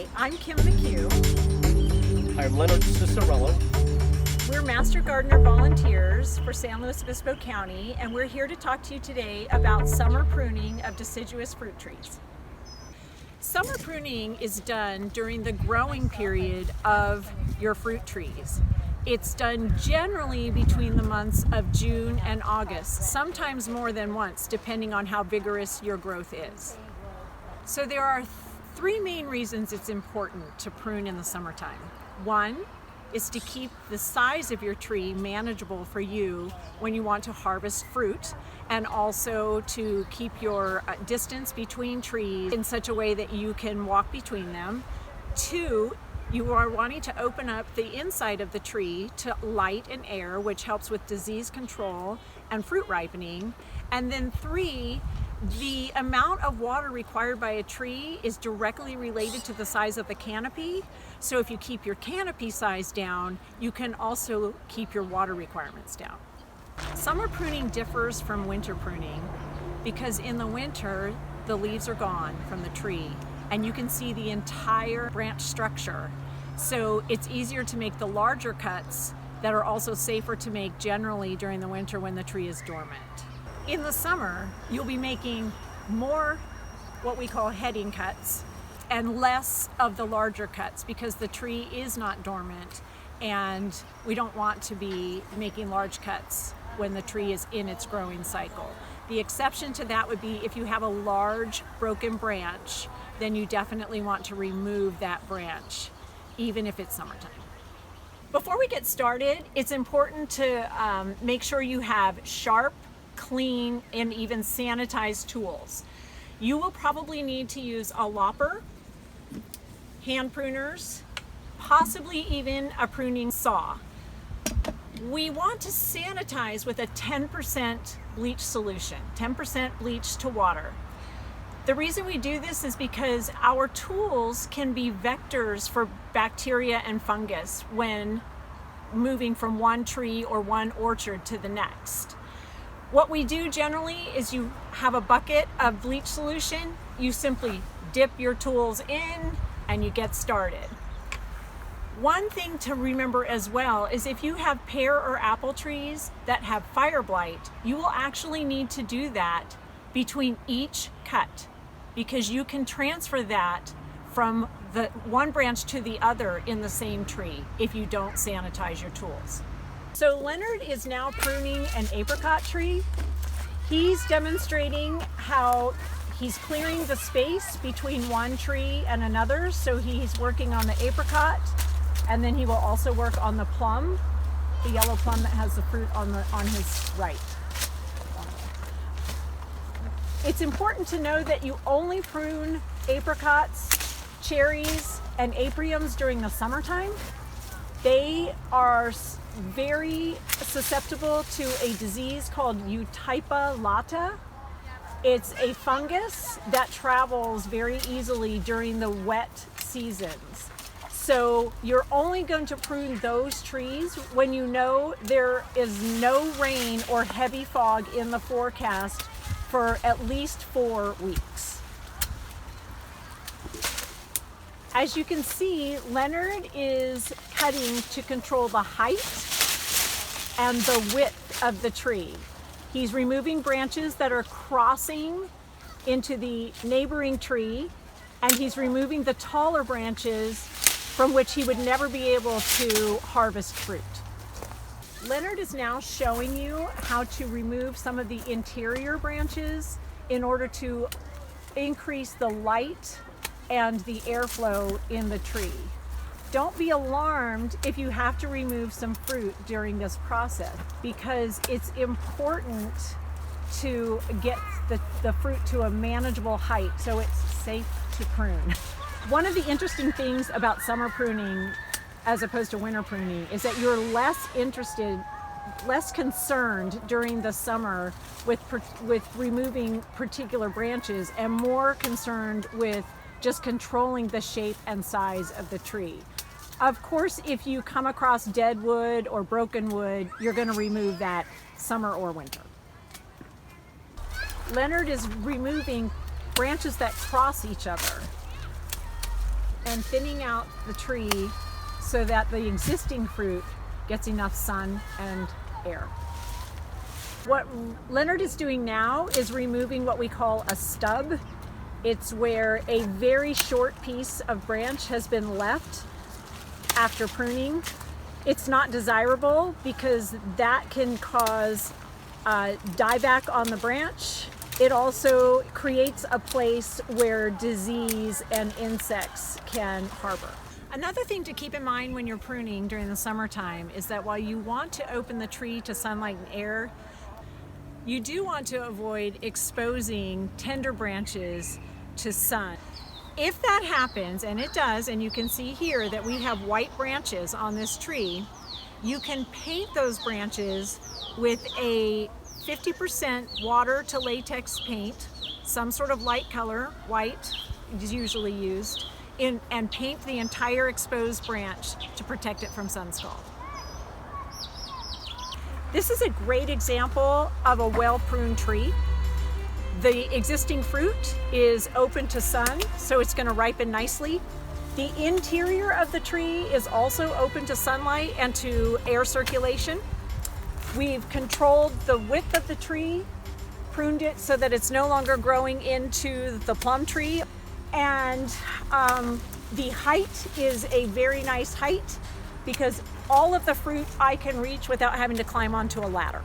Hi, I'm Kim McHugh. I'm Leonard Cicerello. We're Master Gardener Volunteers for San Luis Obispo County, and we're here to talk to you today about summer pruning of deciduous fruit trees. Summer pruning is done during the growing period of your fruit trees. It's done generally between the months of June and August, sometimes more than once, depending on how vigorous your growth is. So there are three main reasons it's important to prune in the summertime. One is to keep the size of your tree manageable for you when you want to harvest fruit, and also to keep your distance between trees in such a way that you can walk between them. Two, you are wanting to open up the inside of the tree to light and air, which helps with disease control and fruit ripening. And then three, the amount of water required by a tree is directly related to the size of the canopy. So if you keep your canopy size down, you can also keep your water requirements down. Summer pruning differs from winter pruning because in the winter, the leaves are gone from the tree and you can see the entire branch structure. So it's easier to make the larger cuts that are also safer to make generally during the winter when the tree is dormant. In the summer, you'll be making more what we call heading cuts and less of the larger cuts because the tree is not dormant and we don't want to be making large cuts when the tree is in its growing cycle. The exception to that would be if you have a large broken branch, then you definitely want to remove that branch, even if it's summertime. Before we get started, it's important to make sure you have sharp, clean, and even sanitized tools. You will probably need to use a lopper, hand pruners, possibly even a pruning saw. We want to sanitize with a 10% bleach solution, 10% bleach to water. The reason we do this is because our tools can be vectors for bacteria and fungus when moving from one tree or one orchard to the next. What we do generally is you have a bucket of bleach solution, you simply dip your tools in and you get started. One thing to remember as well is if you have pear or apple trees that have fire blight, you will actually need to do that between each cut because you can transfer that from the one branch to the other in the same tree if you don't sanitize your tools. So Leonard is now pruning an apricot tree. He's demonstrating how he's clearing the space between one tree and another. So he's working on the apricot, and then he will also work on the plum, the yellow plum that has the fruit on his right. It's important to know that you only prune apricots, cherries, and apriums during the summertime. They are very susceptible to a disease called Untitled. It's a fungus that travels very easily during the wet seasons. So you're only going to prune those trees when you know there is no rain or heavy fog in the forecast for at least 4 weeks. As you can see, Leonard is cutting to control the height and the width of the tree. He's removing branches that are crossing into the neighboring tree, and he's removing the taller branches from which he would never be able to harvest fruit. Leonard is now showing you how to remove some of the interior branches in order to increase the light and the airflow in the tree. Don't be alarmed if you have to remove some fruit during this process because it's important to get the fruit to a manageable height so it's safe to prune. One of the interesting things about summer pruning as opposed to winter pruning is that you're less concerned during the summer with removing particular branches and more concerned with just controlling the shape and size of the tree. Of course, if you come across dead wood or broken wood, you're going to remove that summer or winter. Leonard is removing branches that cross each other. and thinning out the tree so that the existing fruit gets enough sun and air. What Leonard is doing now is removing what we call a stub. It's where a very short piece of branch has been left after pruning. It's not desirable because that can cause dieback on the branch. It also creates a place where disease and insects can harbor. Another thing to keep in mind when you're pruning during the summertime is that while you want to open the tree to sunlight and air, you do want to avoid exposing tender branches to sun. If that happens, and it does, and you can see here that we have white branches on this tree, you can paint those branches with a 50% water to latex paint, some sort of light color, white is usually used, and paint the entire exposed branch to protect it from sun scald. This is a great example of a well-pruned tree. The existing fruit is open to sun, so it's going to ripen nicely. The interior of the tree is also open to sunlight and to air circulation. We've controlled the width of the tree, pruned it so that it's no longer growing into the plum tree. And the height is a very nice height because all of the fruit I can reach without having to climb onto a ladder.